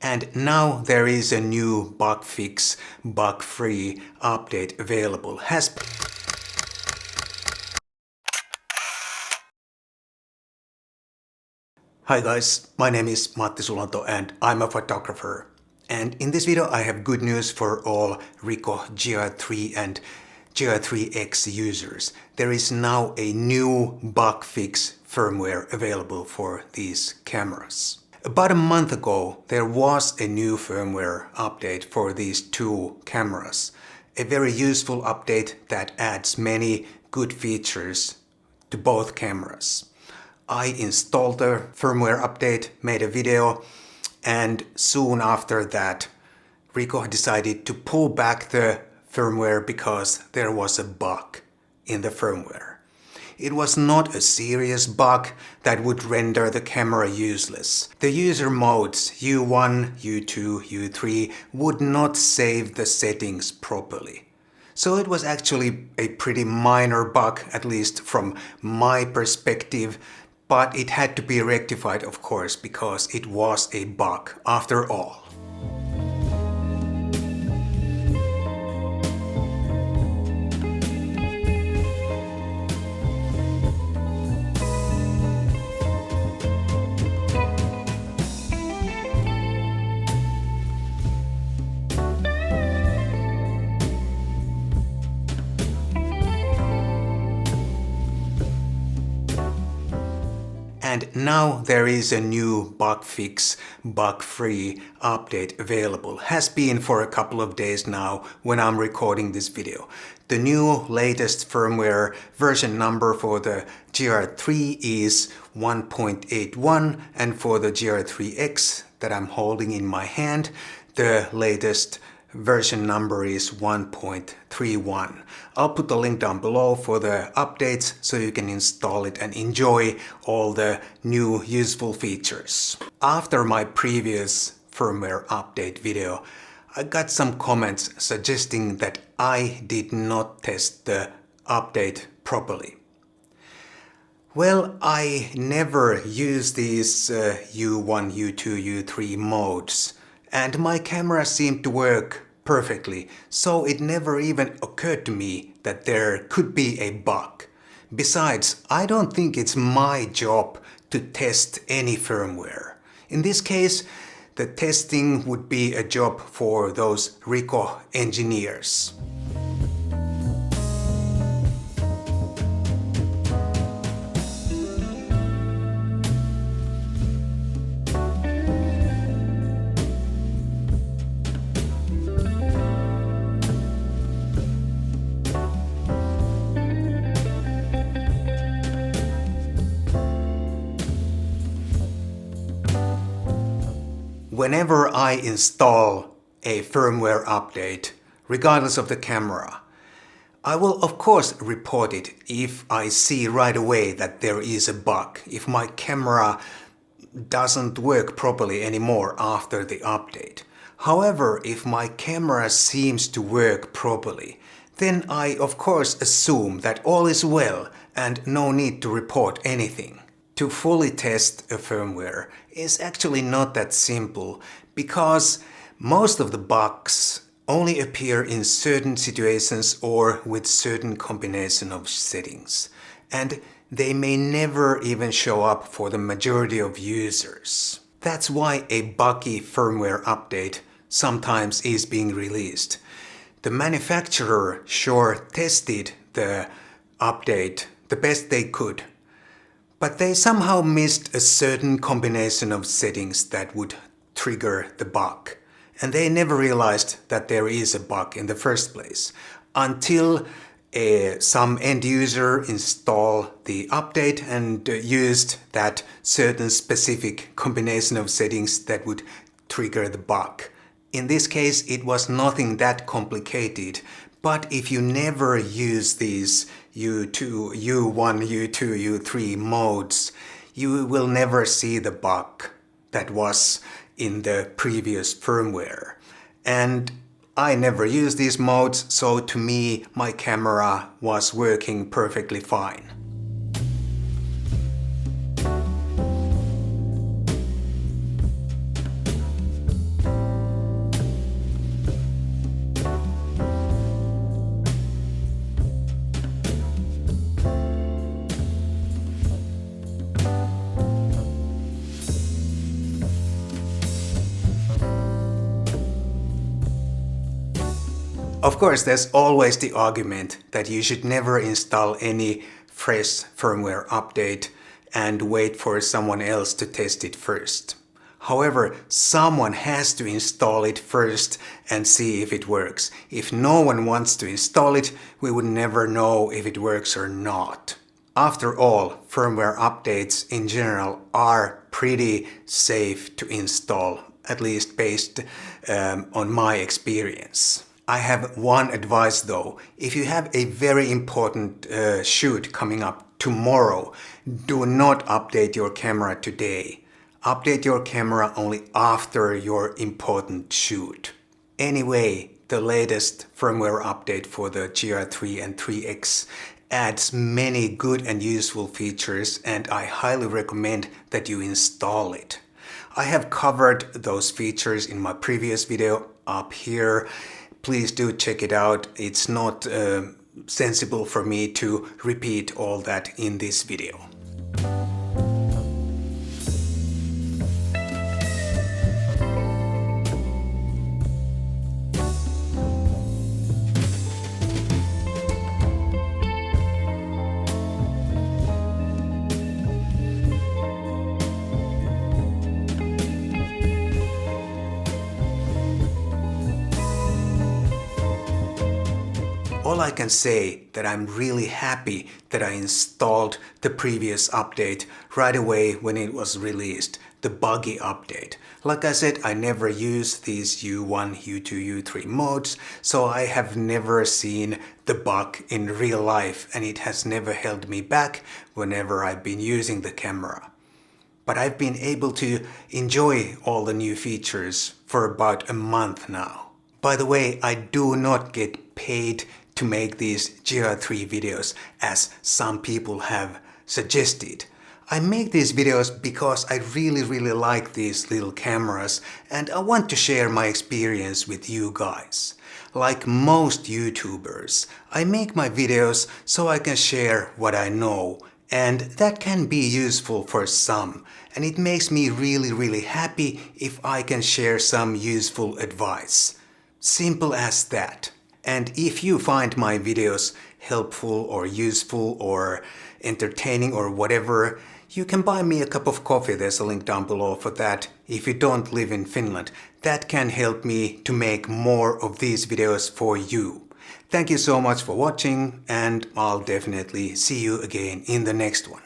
And now there is a new bug fix, bug-free update available. Hi guys, my name is Matti Sulanto and I'm a photographer. And in this video I have good news for all Ricoh GR3 and GR3X users. There is now a new bug fix firmware available for these cameras. About a month ago there was a new firmware update for these two cameras. A very useful update that adds many good features to both cameras. I installed the firmware update, made a video, and soon after that Ricoh decided to pull back the firmware because there was a bug in the firmware. It was not a serious bug that would render the camera useless. The user modes U1, U2, U3 would not save the settings properly. So it was actually a pretty minor bug, at least from my perspective, but it had to be rectified, of course, because it was a bug after all. And now there is a new bug fix, bug-free update available. Has been for a couple of days now when I'm recording this video. The new latest firmware version number for the GR3 is 1.81, and for the GR3X that I'm holding in my hand, the latest version number is 1.31. I'll put the link down below for the updates so you can install it and enjoy all the new useful features. After my previous firmware update video, I got some comments suggesting that I did not test the update properly. Well, I never use these U1, U2, U3 modes, and my camera seemed to work perfectly, so it never even occurred to me that there could be a bug. Besides, I don't think it's my job to test any firmware. In this case, the testing would be a job for those Ricoh engineers. Whenever I install a firmware update, regardless of the camera, I will of course report it if I see right away that there is a bug, if my camera doesn't work properly anymore after the update. However, if my camera seems to work properly, then I of course assume that all is well and no need to report anything. To fully test a firmware is actually not that simple because most of the bugs only appear in certain situations or with certain combination of settings, and they may never even show up for the majority of users. That's why a buggy firmware update sometimes is being released. The manufacturer sure tested the update the best they could, but they somehow missed a certain combination of settings that would trigger the bug. And they never realized that there is a bug in the first place until some end user installed the update and used that certain specific combination of settings that would trigger the bug. In this case, it was nothing that complicated, but if you never use these U1, U2, U3 modes, you will never see the bug that was in the previous firmware. And I never used these modes, so to me, my camera was working perfectly fine. Of course, there's always the argument that you should never install any fresh firmware update and wait for someone else to test it first. However, someone has to install it first and see if it works. If no one wants to install it, we would never know if it works or not. After all, firmware updates in general are pretty safe to install, at least based on my experience. I have one advice though. If you have a very important shoot coming up tomorrow, do not update your camera today. Update your camera only after your important shoot. Anyway, the latest firmware update for the GR3 and 3X adds many good and useful features, and I highly recommend that you install it. I have covered those features in my previous video up here. Please do check it out. It's not sensible for me to repeat all that in this video. All I can say that I'm really happy that I installed the previous update right away when it was released, the buggy update. Like I said, I never use these U1, U2, U3 modes, so I have never seen the bug in real life, and it has never held me back whenever I've been using the camera. But I've been able to enjoy all the new features for about a month now. By the way, I do not get paid to make these GR3 videos as some people have suggested. I make these videos because I really like these little cameras, and I want to share my experience with you guys. Like most YouTubers, I make my videos so I can share what I know, and that can be useful for some, and it makes me really happy if I can share some useful advice. Simple as that. And if you find my videos helpful or useful or entertaining or whatever, you can buy me a cup of coffee. There's a link down below for that. If you don't live in Finland, that can help me to make more of these videos for you. Thank you so much for watching, and I'll definitely see you again in the next one.